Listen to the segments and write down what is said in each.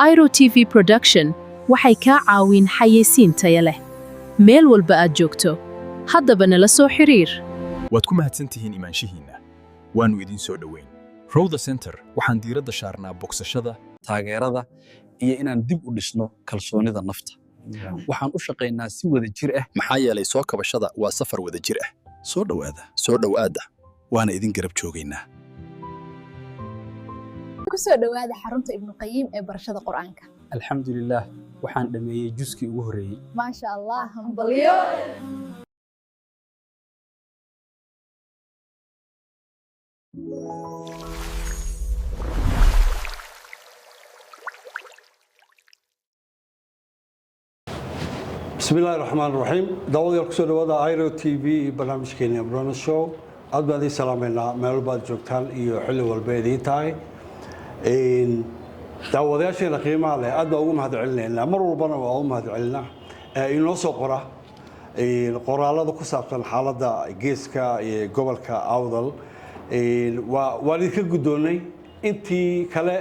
Airo TV Production waxay kaa caawin xayeysiin tayo leh meel walba aad joogto. Haddaba nala soo xiriir. waad ku mahadsantihiin imaanshihiinna waanu idin soo dhoweyn. Rowda Center waxaan diiradda saarnaa bogsashada, taageerada iyo inaan dib u dhisno kalsoonida nafta. Waxaan u shaqeynaa si wada jir ah maxaa yeelay soo kabashada waa safar wada jir ah. Soo dhowaada waana idin garab joogaynaa. ku soo dhawaada xarunta Ibn Qayyim ee barashada Qur'aanka. alxamdulillaah waxaan dhameeyay juskii ugu horeeyay. Ma sha Allah, hambalyo. بسم الله الرحمن الرحيم داود يركسو دوادا ايرو تي في برنامج كينيا برونو شو aad baan idin salaameynaa meel baad joogtaan iyo xilli walba idin tahay daawadayaasheena qiimaha leh aad baan ugu mahadcelinaynaa mar walbana waa ugu mahadcelinaa inoo soo qora qoraalada ku saabsan xaaladda geeska iyo gobolka Awdal waa idinka guddoonay intii kale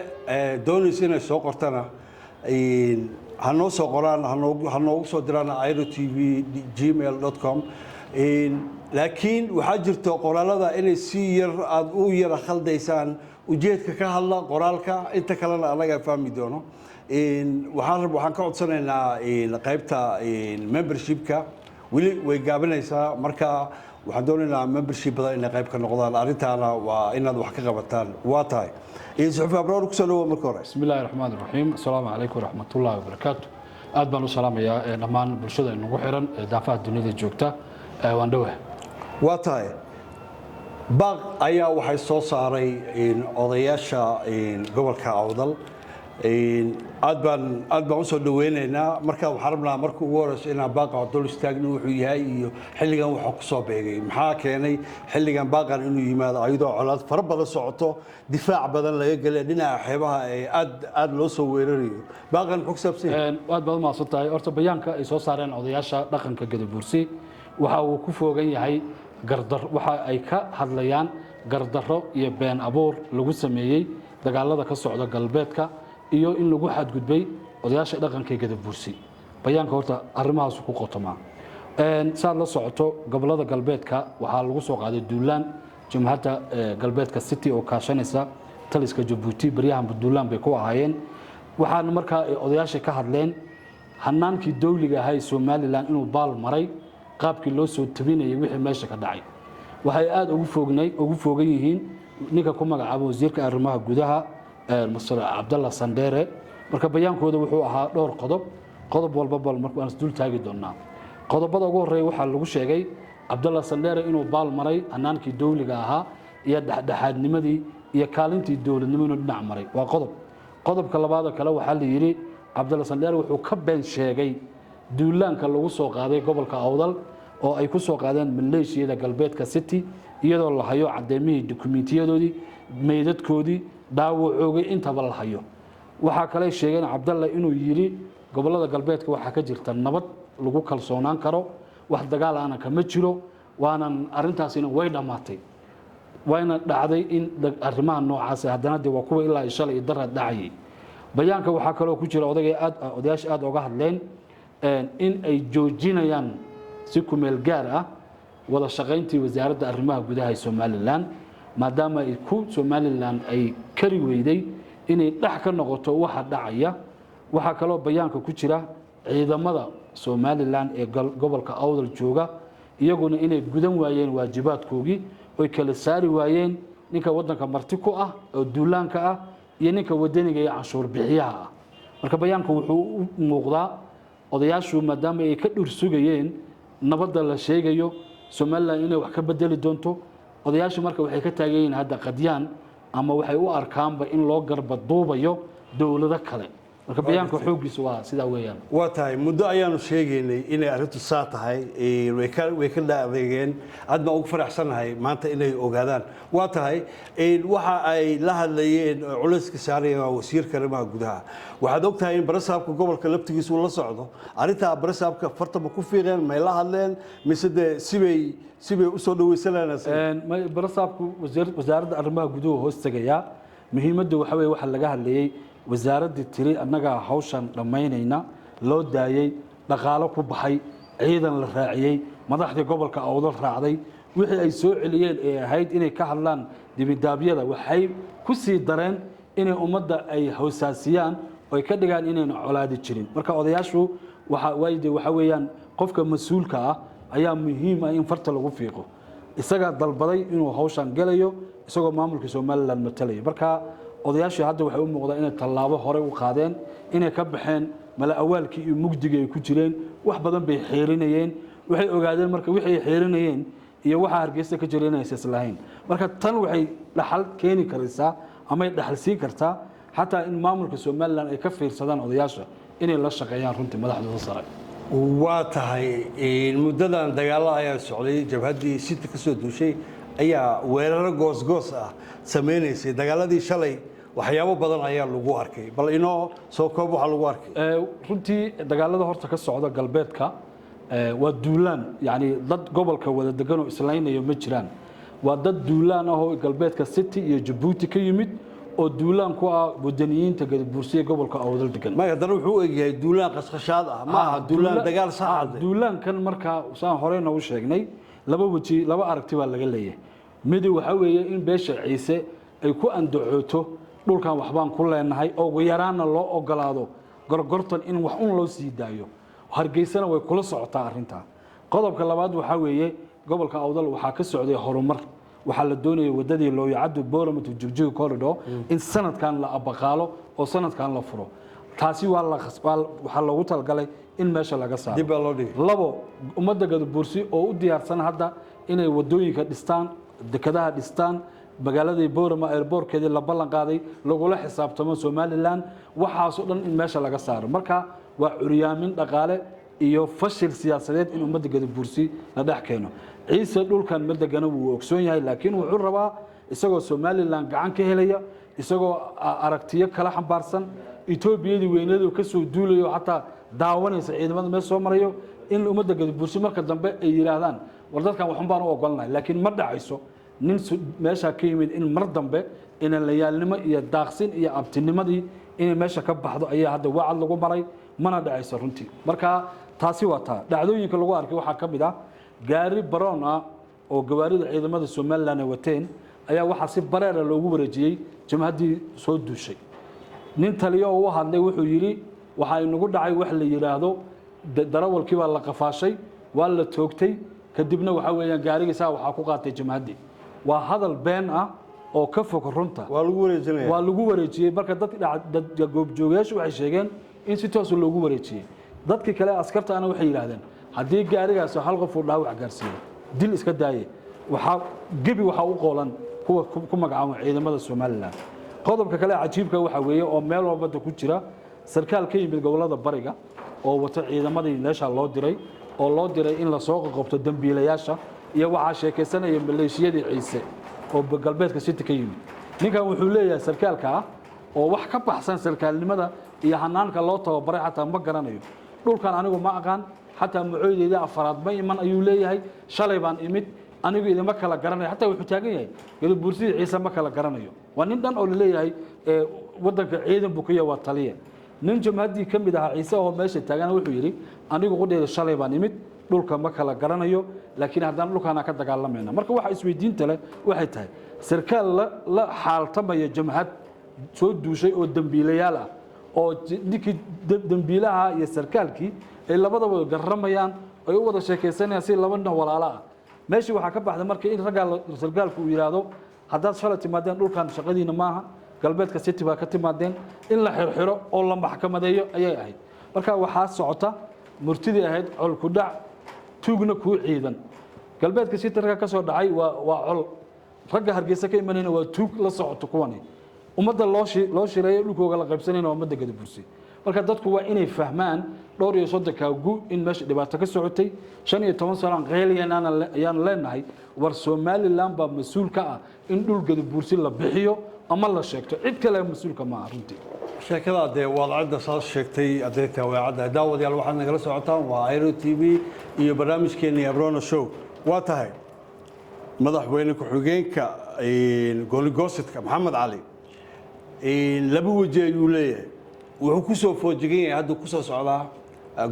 doonaysa inay soo qortana hanoo soo qoraan hanoogu soo diraan airotv@gmail.com laakiin waxaa jirto qoraalada inay si yar aad u yara khaldaysaan ujeedka ka hadla qoraalka inta kalena anaga fahmi doono waxaan ka codsanaynaa qaybta membershipka weli way gaabanaysaa marka waxaan doonaynaa membership badan inay qayb ka noqdaan arrintaana waa inaad wax ka qabataan waa tahay suxufi abraar ku soo dhawo marka hore بسم الله الرحمن الرحيم السلام عليكم ورحمة الله وبركاته aad baan u salaamayaa dhammaan bulshada inagu xiran daafaha dunida joogta waan dhawahay waa tahay baaq ayaa waxay soo saaray odayaasha gobolka Awdal aad baan u soo dhaweynaynaa marka waxaan rabnaa markii ugu horeyso inaan baaqa dul istaagno wuxuu yahay iyo xilligan waxa ku soo beegay maxaa keenay xilligan baaqan inuu yimaado ayadoo colaad fara badan socoto difaac badan laga galay dhinaca xeebaha aad loo soo weerarayo baaqan muxuu ku saabsan yahay aad baad u mahadsantahay horta bayaanka ay soo saareen odayaasha dhaqanka Gadabuursi waxa uu ku foogan yahay gardar waxa ay ka hadlayaan gardarro iyo been abuur lagu sameeyay dagaalada ka socda galbeedka iyo in lagu xadgudbay odayaasha dhaqanka Gadabuursi bayaanka horta arrimahaas ku qotoma saad la socoto gobolada galbeedka waxa lagu soo qaaday duulaan jumhada galbeedka city oo kaashanaysa taliska Djibouti baryahan duulaan bay ku ahaayeen waxaan markaa odayaasha ka hadleen hanaankii dawliga ahaa Somaliland inuu baal maray qaabkii loo soo tabinayay wixii meesha ka dhacay waxay aad ugu foogan yihiin ninka ku magacaabo wasiirka arrimaha gudaha Masar Abdallah Sandere marka bayaankooda wuxuu ahaa dhowr qodob walba bal markuu aan dul taagi doonaa qodobada ugu horeeya waxa lagu sheegay Abdallah Sandere inuu baal maray hanaankii dawliga ahaa iyo dhaxdhaxaadnimadii iyo kaalintii dawladnimada dhinac maray waa qodobka labaad kale waxa la yiri Abdallah Sandere wuxuu ka been sheegay duulaanka lagu soo qaaday gobolka Awdal oo ay ku soo qaadeen maleeshiyada galbeedka city iyadoo la hayo cadeemihii dukumeentiyadoodii meydadkoodii dhaawacoogay intaba la hayo waxa kale sheegeen Abdallah inuu yiri gobolada galbeedka waxa ka jirta nabad lagu kalsoonaan karo wax dagaal aan kama jiro waana arintaasina way dhamaatay wayna dhacday in arrimaha noocaas ah haddana waa kuwa ilaa shalay darra dhacay bayaanka waxa kale oo ku jira odayaasha aad uga hadleen in ay joojinayaan si ku meel gaar ah wada shaqayntii wasaaradda arrimaha gudaha ee Somaliland maadaama ay ku Somaliland ay kari weyday inay dhax ka noqoto waxa dhacaya waxa kale oo bayaanka ku jira ciidamada Somaliland ee gobolka Awdal jooga iyaguna inay gudan waayeen waajibaadkoodii oo kala saari waayeen ninka wadanka marti ku ah oo duulaanka ah iyo ninka wadaniga ee canshuur bixiyaha ah marka bayaanku wuxuu u muuqdaa odayaashu maadaama ay ka dhur sugayeen nabadda la sheegayo Somaliland inay wax ka bedeli doonto odayaashu marka waxay ka taagayeen hadda qadiyaan ama waxay u arkaanba in loo garba duubayo dawlado kale marka bayaanka xoogiisu waa sida weeyaan waa tahay muddo ayaanu sheegaynay inay arrintu saa tahay way ka dhaadageen aad baan ugu faraxsanahay maanta inay ogaadaan waa tahay waxa ay la hadlayeen culayska saarayeen wasiirka arrimaha gudaha waxaad ogtahay in barasaabka gobolka laftigiisu la socdo arrinta barasaabka fartaba ku fiiqeen may la hadleen mise sibay u soo dhaweysanayaan barasaabku wasaaradda arrimaha gudaha hoos tagaya muhiimadda waxa weeye waxa laga hadlayay wasaaraddii tiri annagaa hawshan dhammaynayna loo daayey dhaqaalo ku baxay ciidan la raaciyey madaxdii gobolka awdal raacday wixii ay soo celiyeen ee ahayd inay ka hadlaan dibidaabyada waxay ku sii dareen inay ummadda ay hoosaasiyaan oo ay ka dhigaan inayna colaadi jirin marka odayaashu waxa weeyaan qofka mas-uulka ah ayaa muhiim ah in farta lagu fiiqo isagaa dalbaday inuu hawshan gelayo isagoo maamulka somalilan matalaya marka odayaashii hadda waxay u muuqdaan inay tallaabo hore u qaadeen inay ka baxeen mala awaalkii iyo mugdigii ay ku jireen wax badan bay xeerinayeen waxay ogaadeen marka wixii ay xeerinayeen iyo waxa hargeysa ka jira inaysan islahayn marka tan waxay dhaxal keeni karaysaa ama ay dhaxal siin kartaa xataa in maamulka somalilan ay ka fiirsadaan odayaasha inay la shaqeeyaan runtii madaxdooda sare waa tahay muddadan dagaalo ayaa socday jabhaddii sita ka soo duushay ayaa weeraro goosgoos ah samaynaysay dagaaladii shalay waxyaabo badan ayaa lagu arkay bal inoo soo koob waxaa lagu arkay runtii dagaalada horta ka socda galbeedka waa duulaan yani dad gobolka wada degan oo islaynayo ma jiraan waa dad duulaan ah oo galbeedka city iyo jabuuti ka yimid oo duulaan ku ah wadaniyiinta gadabuursiga gobolka awdal degan ma haddana wuxuu u egyahay duulaan qasqashaad ah ma aha duulaan dagaal sax ah duulaankan markaa saan horeyna u sheegnay laba aragti baa laga leeyahay midi waxa weeye in beesha ciise ay ku andacooto dhulkan waxbaan ku leenahay oo ugu yaraana loo ogolaado gorgortan in wax un loo sii daayo hargeysana way kula socotaa arrintaa qodobka labaad waxa weeye gobolka awdal waxaa ka socday horumar waxaa la doonayay wadadii looyacaddu booramato jigjiga corridor in sanadkan la abaqaalo oo sanadkan la furo taasi waxaa loogu talgalay in meesha laga saaro dib baa loo dhigay labo ummadda gadabuursi oo u diyaarsan hadda inay wadooyinka dhistaan dekadaha dhistaan magaaladii boorama airbortkeedii la ballan qaaday lagula xisaabtamo somalilan waxaasoo dhan in meesha laga saaro marka waa curyaamin dhaqaale iyo fashil siyaasadeed in ummadda gadabuursi la dhex keeno ciise dhulkan ma degana wuu ogsoon yahay laakiin wuxuu rabaa isagoo somalilan gacan ka helaya isagoo aragtiyo kala xambaarsan etoobiyadii weynadu ka soo duulayo xataa daawanaysa ciidamada meel soo marayo in ummadda gadabuursi marka dambe ay yidhaahdaan war dadkan waxun baan u ogolnahay laakiin ma dhacayso nin meesha ka yimid in mar dambe inalayaalnimo iyo daaqsin iyo abtinimadii inay meesha ka baxdo ayaa hadda wacad lagu maray mana dhacayso runtii marka taasi waa taa dhacdooyinka lagu arkay waxaa ka mid ah gaari baroon ah oo gawaarida ciidamada somalilan ay wateen ayaa waxaa si bareera loogu wareejiyey jamhaddii soo duushay nin taliyo oo u hadlay wuxuu yidhi waxaa inagu dhacay wax la yidhaahdo darawalkii baa la qafaashay waa la toogtay kadibna waxa weeyaan gaarigiisaa waxaa ku qaatay jamhaddii waa hadal been ah oo ka fog runta waa lagu wareejinaya waa lagu wareejiyey marka dadka goobjoogayaashu waxay sheegeen in si toos loogu wareejiyey dadkii kale askartaana waxay yidhaahdeen haddii gaarigaas hal qof uu dhaawac gaarsiiyo dil iska daaye gebi waxaa u qoolan kuwa ku magacaaba ciidamada somalilan qodobka kale cajiibka waxa weeye oo meel walbada ku jira sarkaal ka yimid gobolada bariga oo wata ciidamadii meesha loo diray oo loo diray in la soo qabto dambiilayaasha iyo waxaa sheekaysanaya maleeshiyadii ciise oo galbeedka city ka yimid ninkan wuxuu leeyahay sarkaalka ah oo wax ka baxsan sarkaalnimada iyo hanaanka loo tababaray xataa ma garanayo dhulkan anigu ma aqaan xataa macooydeedii afaraad ma iman ayuu leeyahay shalay baan imid anigu idima kala garanayo xataa wuxuu taagan yahay gadabuursidii ciise ma kala garanayo waa nin dhan oo laleeyahay wadanka ciidan buu ka yahay waa taliya nin jamhaddii ka mid ahaa ciise oo meesha taagana wuxuu yidhi anigu qudheeda shalay baan imid dhulka ma kala garanayo laakiin haddana dhulkaana ka dagaalamayna marka waxa isweydiinta leh waxay tahay sarkaal la xaaltamaya jamhad soo duushay oo dambiilayaal ah oo ninkii dambiilaha iyo sarkaalkii ay labadaba garamayaan ay u wada sheekaysanayaan si laba nin walaalo ah meeshii waxaa ka baxday marka in raggaa sarkaalku uu yidhaahdo haddaad shalay timaadeen dhulkan shaqadiina maaha galbeedka city baa ka timaadeen in la xirxiro oo la maxkamadeeyo ayay ahayd marka waxaa socota murtidii ahayd col ku dhac tuugna kuu ciidan galbeedka city ragga ka soo dhacay waa col ragga hargeysa ka imanayna waa tuug la socoto kuwani ummadda loo shireeyo dhulkooga la qaybsanayna waa ummadda gadabuursi marka dadku waa inay fahmaan dhowr iyo soddonka gu in meesha dhibaato ka socotay 15 sano ayaanu leenahay war somalilan baa mas-uul ka ah in dhul gadabuursi la bixiyo ama la sheegto cid kale mas-uulka ma aha runtii sheekada dee wadacadda saas sheegtay adeegta waacadda daawadayaal waxaad nagala socotaan waa Airo TV iyo barnaamijkeena Abrona Show waa tahay madaxweyne ku-xigeenka gooligoostka Maxamed Cali laba waji ayuu leeyahay wuxuu ku soo foojigan yahay hadda ku soo socdaa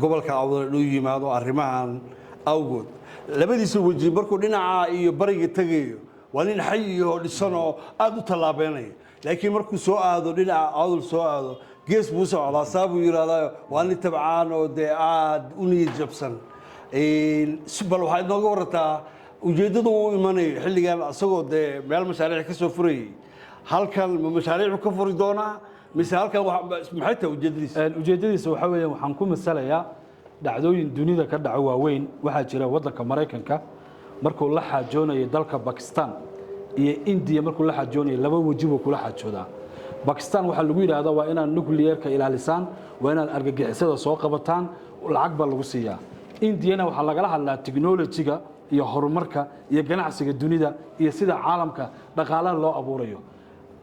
gobolka awdal inuu yimaado arrimahan awgood labadiisa waji markuu dhinaca iyo bariga tagayo waa nin xay iyo dhisan oo aad u tallaabeenaya laakiin markuu soo aado dhinaca awdal soo aado gees buu socdaa saabuu yiraahdaa waa nin tabcaan oo dee aad u niyad jabsan bal waxaa inooga warataa ujeeddadu uu imanayo xilligan asagoo dee meel mashaariic ka soo furayay halkan ma mashaariicu ka furi doonaa mise halkan maxay tahay ujeeddadiisa ujeeddadiisa waxa weeye waxaan ku masalayaa dhacdooyin dunida ka dhaco waaweyn waxaa jira waddanka Mareykanka markuu la xaajoonayo dalka Pakistan iyo India markuu la xaajoonayo laba waji buu kula xaajoodaa Pakistan waxa lagu yiraahdaa waa inaad nuclear-ka ilaalisaan waa inaad argagixisada soo qabataan lacag baa lagu siiyaa Indiana waxa lagala hadlaa technology-ga iyo horumarka iyo ganacsiga dunida iyo sida caalamka dhaqaalaha loo abuurayo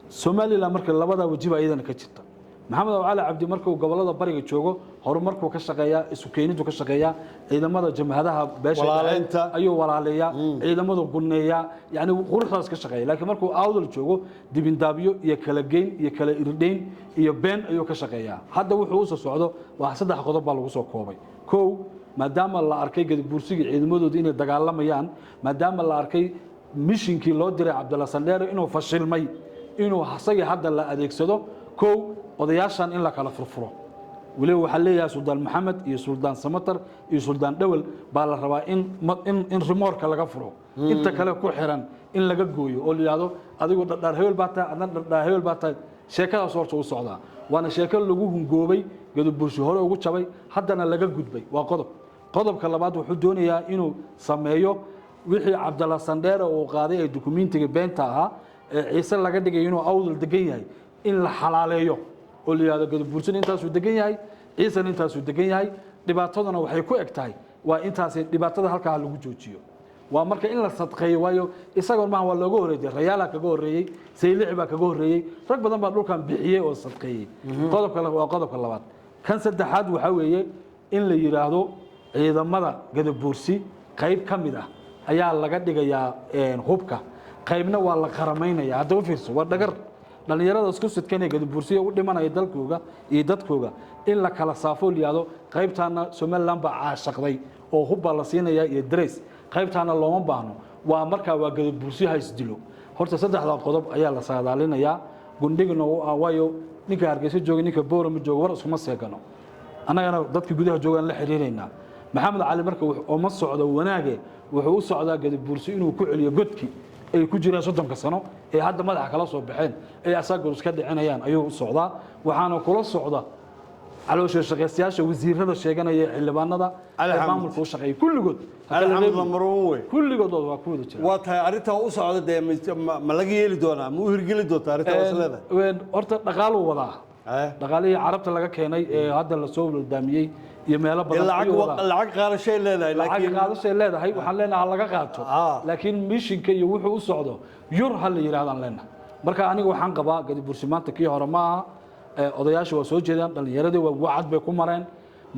Soomaaliland marka labada wajiba ayadana ka jirta maxamed cali cabdi markuu gobolada bariga joogo horumarku ka shaqeeyaa isu keenintu ka shaqeeyaa ciidamada jamhadaha beesha ayuu walaaleeyaa ciidamada gunneeya yani quruxdaas ka shaqeeyaa laakiin markuu awdal joogo dibindaabiyo iyo kala geyn iyo kala irdheyn iyo been ayuu ka shaqeeyaa hadda wuxuu u soo socdo waa saddex qodob baa lagu soo koobay koow maadaama la arkay gadabuursiga ciidamadooda inay dagaalamayaan maadaama la arkay mishinkii loo diray Cabdalla Sandheere inuu fashilmay inuu asagii hadda la adeegsado koow odayaashan in la kala furfuro waliba waxa leeyahay Suldaan Maxamed iyo Suldaan Samatar iyo Suldaan Dhawal baa la rabaa in remoorka laga furo inta kale ku xiran in laga gooyo oo liyaado adigu dhadhaar hebel baa taa adna dhadhaar hebel baa taa sheekadaas horta u socdaa waana sheeko lagu hungoobay gadabuursi hore ugu jabay haddana laga gudbay waa qodobka labaad wuxuu doonayaa inuu sameeyo wixii Cabdalla Sandheere uu qaaday ee dukumentiga beenta ahaa ciise laga dhigay inuu awdal degan yahay in la xalaaleeyo oo liyaado gadabuursin intaas uu degan yahay ciise intaas uu degan yahay dhibaataduna waxay ku egtahay waa intaas dhibaatada halka lagu joojiyo waa marka in la sadqeeyo waayo isagoon ma waa looga horeeyay rayaala kaga horeeyay saylici baa kaga horeeyay rag badan baa dhulkan bixiyay oo sadqeeyay qodobka labaad kan saddexaad waxa weeye in la yiraahdo ciidamada gadabuursi qayb kamid ah ayaa laga dhigayaa hubka qaybna waa la qaramaynaya hadda u fiirso waa dhagar dhalinyarada isku sidkanay gadabuursiga u dhimanaya dalkooga iyo dadkooga in la kala saafo liyaado qaybtaana Somaliland baa caashaqday oo hubba la siinaya iyo dress qaybtaana looma baahno waa marka waa gadabuursi hays dilo horta saddexda qodob ayaa la saadaalinayaa gundhigna waayo ninka Hargeysa jooga ninka Boorama jooga war isuma seegano anagana dadka gudaha joogan la xiriireynaa maxamed cali marka oo ma socdo wanaage wuxuu u socdaa gadabuursi inuu ku celiyo godki ay ku jiraan 30 sano ee hadda madaxa kala soo baxeen ay asaga iska dhicinayaan ayuu u socdaa waxaana kula socda caloosha shaqaystayaasha wasiirada sheeganaya xildhibaanada maamulka u shaqeeyay kulligood waa ku wada jira waa tahay arinta u socda ma laga yeeli doonaa ma u hirgeli doontaa arinta wasleeda horta dhaqaalo wadaa dhaqaalihii carabta laga keenay ee hadda la soo wadaamiyay iyo meelo badan lacag qaadashay leedahay laakiin qaadashay leedahay waxaan leenahay laga qaato laakiin mishinka iyo wuxuu u socdo yur hal yiraahdaan leenahay marka aniga waxaan qabaa gadabuursi maanta kii hore ma odayaasha waa soo jeedaan dhalinyaradii waa wacad bay ku mareen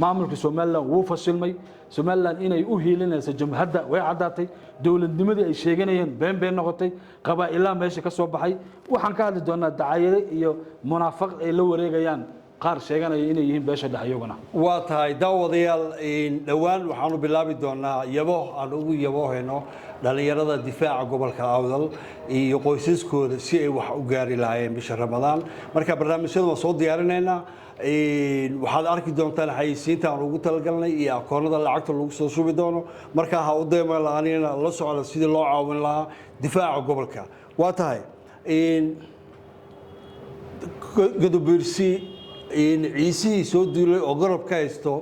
maamulka Somaliland wuu fashilmay Somaliland inay u hiilinayso jamhadda way cadaatay dawladnimadii ay sheeganayeen been noqotay qabaa'ilaa meesha ka soo baxay waxaan ka hadli doonaa dacaayado iyo munaafiq ay la wareegayaan qaar sheeganaya inay yihiin beesha dhaxyogana waa tahay daawadayaal dhawaan waxaanu bilaabi doonaa aan ugu yaboohayno dhalinyarada difaaca gobolka Awdal iyo qoysaskooda si ay wax u gaari lahaayeen bisha Ramadaan marka barnaamijyada waan soo diyaarinaynaa waxaad arki doontaan xayisiinta aan ugu talagalnay iyo akoonada lacagta lagu soo shubi doono marka ha u deemaan lahaanina la socda sidii loo caawin lahaa difaaca gobolka waa tahay gadabuursi ciisihii soo duulay oo garab ka haysto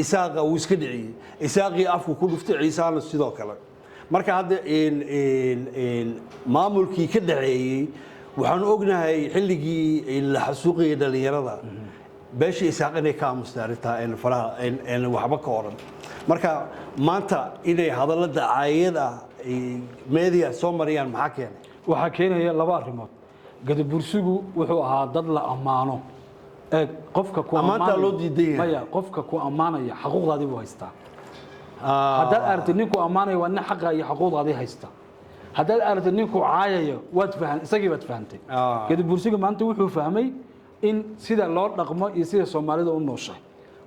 isaaqa uu iska dhiciyay isaaqii afku ku dhuftay ciisaana sidoo kale marka hadda maamulkii ka dhaxeeyay waxaan ognahay xilligii la xasuuqiyay dhalinyarada beesha isaaq inay ka aamustaa arintaa waxba ka oran marka maanta inay hadallada caayada media soo mariyaan maxaa keenay waxaa keenaya laba arrimood gadabuursigu wuxuu ahaa dad la ammaano qofka ku ammaanaya qofka ku ammaanaya xuquuqdaadii buu haystaa haddaad aragtid ninku ammaanaya waa nin xaqa iyo xuquuqdaadii haysta haddaad aragtid ninku caayayo waad fahan isagii baad fahantay gadabuursiga maanta wuxuu fahmay in sida loo dhaqmo iyo sida Soomaalida u nooshay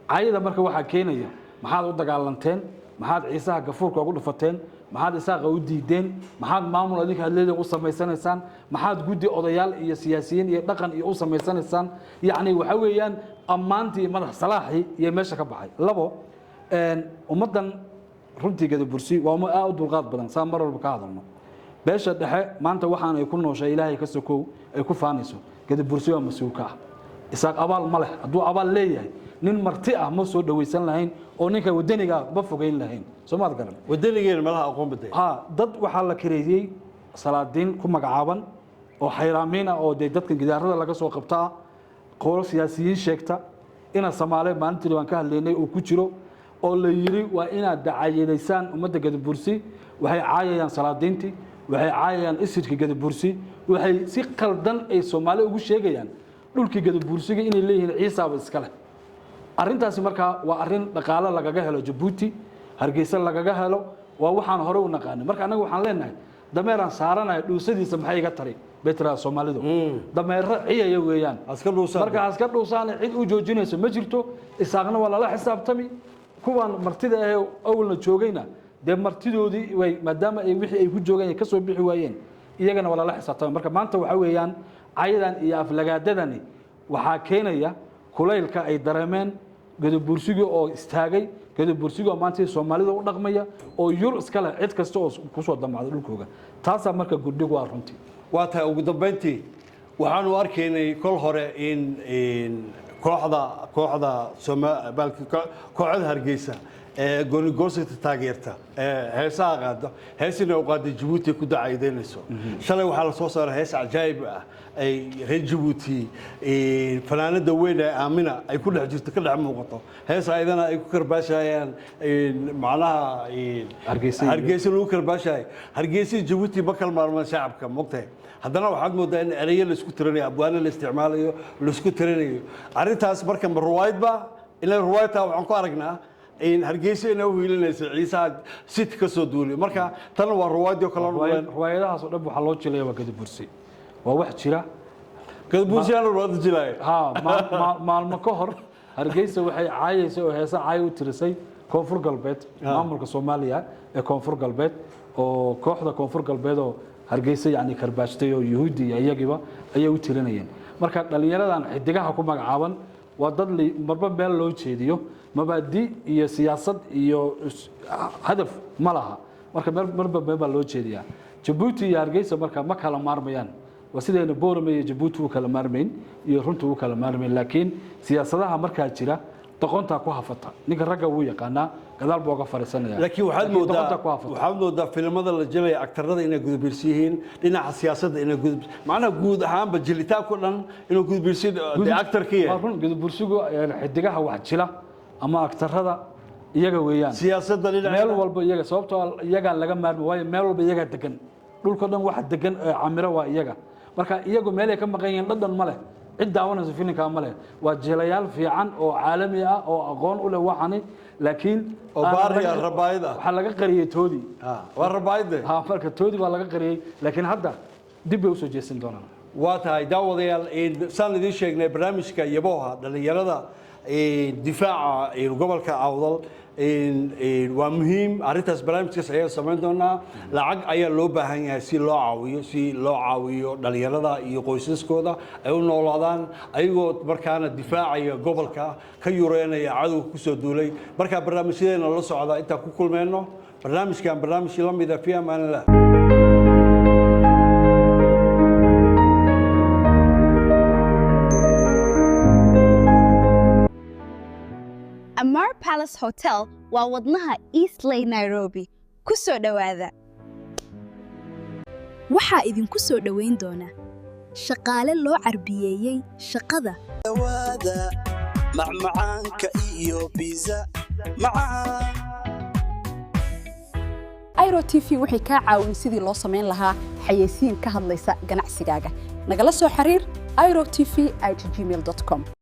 caayada marka waxa keenaya maxaad u dagaalanteen maxaad ciisaha gafuurka ugu dhufateen maxaad isaaqa u diideen maxaad maamul adinka hadleeda u samaysanaysaan maxaad guddi odayaal iyo siyaasiyiin iyo dhaqan iyo u samaysanaysaan yaani waxa weeyaan ammaantii madax salaaxi iyo meesha ka baxay labo ummadan runtii gadabursi waa ma aad u dulqaad badan saa mar walba ka hadalno beesha dhexe maanta waxaan ay ku nooshay ilaahay ka sokow ay ku faanayso gadabursi waa mas'uulka isaaq abaal ma leh hadduu abaal leeyahay nin marti ah ma soo dhawaysan lahayn oo ninka wadaniga ba fogeyn lahayn Soomaad garan wadanigeena malaha aqoon baday dad waxa la kareeyay salaadiin ku magacaaban oo xayraamiin ah oo dadka gidaarada laga soo qabtaa qoolo siyaasiyiin sheegta ina Soomaaliya maalintii waan ka hadlaynay oo ku jiro oo la yiri waa inaad dacayeeysaan ummadda gadabursi waxay caayayaan salaadiintii waxay caayayaan isirka gadabursi waxay si qaldan ay Soomaaliya ugu sheegayaan dhulkii gadabursiga inay leeyihiin ciisaaba iska leh arrintaasi marka waa arrin dhaqaale lagaga helo Djibouti Hargeysa lagaga helo waa waxaan hore u naqaanay marka anagu waxaan leenahay dameeran saaranayo dhuusadiisa maxay iga tari betra Soomaalidu dameero ciyaya weeyaan marka aska dhuusaan cid u joojinayso ma jirto isaaqna waa la xisaabtami kuwan martida ah awalna joogayna de martidoodii way maadaama ay wixii ay ku joogeen ka soo bixi waayeen iyagana waa la xisaabtami marka maanta waxa weeyaan ayadan iyo aflagaadadani waxa keenaya kulaylka ay dareemeen gadabursiga oo istaagay gadabursiga maanta Soomaalida u dhaqmaya oo yur iska leh cid kasta oo ku soo damacdo dhulkooda taas marka guddigu waa runtii waa taa ugu dambeyntii waxaan u arkaynay kol hore in kooxda Soomaaliya kooxda Hargeysa gooni goosita taageerta heesaha qaado heesina u qaaday Djibouti ku dacaydeenayso shalay waxa la soo saaray hees ajaayib ah ay reer Djibouti fanaanada weyn ee Aamina ay ku dhex jirto ka dhex muuqato hees ayadana ay ku karbaashayaan macnaha Hargeysa lagu karbaashay Hargeysa Djibouti bakal maarmaan shacabka moqtay haddana waxaad moodaa in erayo la isku tiranayo abwaano la isticmaalayo la isku tiranayo arrintaas marka ruwaayad ba ilaa ruwaayadta waxaan ku aragnaa in Hargeysa inay u hiilinayso Ciisa city ka soo duulay marka tan waa ruwaayad kala ruwaayadahaas oo dhan waxa loo jileeyaa waa gadabursi waa wax jira gadabursi aan ruwaayad jilay maalmo ka hor Hargeysa waxay caayayso oo heesa caay u tirisay koonfur galbeed maamulka Soomaaliya ee koonfur galbeed oo kooxda koonfur galbeed oo Hargeysa yaani karbaashtay oo Yahuudi iyagiba ayay u tirinayeen marka dhalinyaradan xidigaha ku magacaaban waa dad marba meel loo jeediyo mabaadi iyo siyaasad iyo hadaf ma laha marka marba meel loo jeediyaa Djibouti iyo Hargeysa marka ma kala maarmayaan waa sideena Boorame iyo Djibouti u kala maarmayn iyo runtu u kala maarmayn laakiin siyaasadaha marka jira doqonta ku hafata ninka ragga uu yaqaana gadaal buu uga fariisanaya laakiin waxaad moodaa filimada la jilay aktarada inay gudbirsiin dhinaca siyaasadda inay macna guud ahaanba jilitaan ku dhan inuu gudbirsiin aktarkiye run gudbirsigu xidigaha wax jila ama aktarada iyaga weeyaan siyaasadda meel walba iyaga sababtoo iyaga laga maarmo waayo meel walba iyaga degan dhulka dhan waxa degan camiro waa iyaga marka iyagu meel ay ka maqayeen dhadhan ma leh cid daawanaysa filimka ma leh waa jilayaal fiican oo caalami ah oo aqoon u leh waxani laakiin oo baariya rabaayada waxa laga qariyay toodi waa rabaayada marka toodi waa laga qariyay laakiin hadda dib bay u soo jeesan doonaan waa tahay daawadayaal saan idin sheegnay barnaamijka Yaboha dhalinyarada difaaca gobolka Awdal waa muhiim arintaas barnaamijkaas ayaa sameyn doonaa lacag ayaa loo baahan yahay si loo caawiyo dhalinyarada iyo qoysaskooda ay u noolaadaan ayagoo markaana difaacaya gobolka ka yureynaya cadowga ku soo duulay marka barnaamijyadeena la socda inta ku kulmeyno barnaamijkan barnaamij la mid ah fi amaanillah Amar Palace Hotel waa wadnaha Eastlake Nairobi ku soo dhawaada waxaa idinku soo dhaweyn doona shaqaale loo carbiyeeyay shaqada dhawaada macmacaanka iyo pizza macaan Airo TV waxay ka caawin sidii loo sameyn lahaa xayeysiin ka hadlaysa ganacsigaaga nagala soo xiriir airotv@gmail.com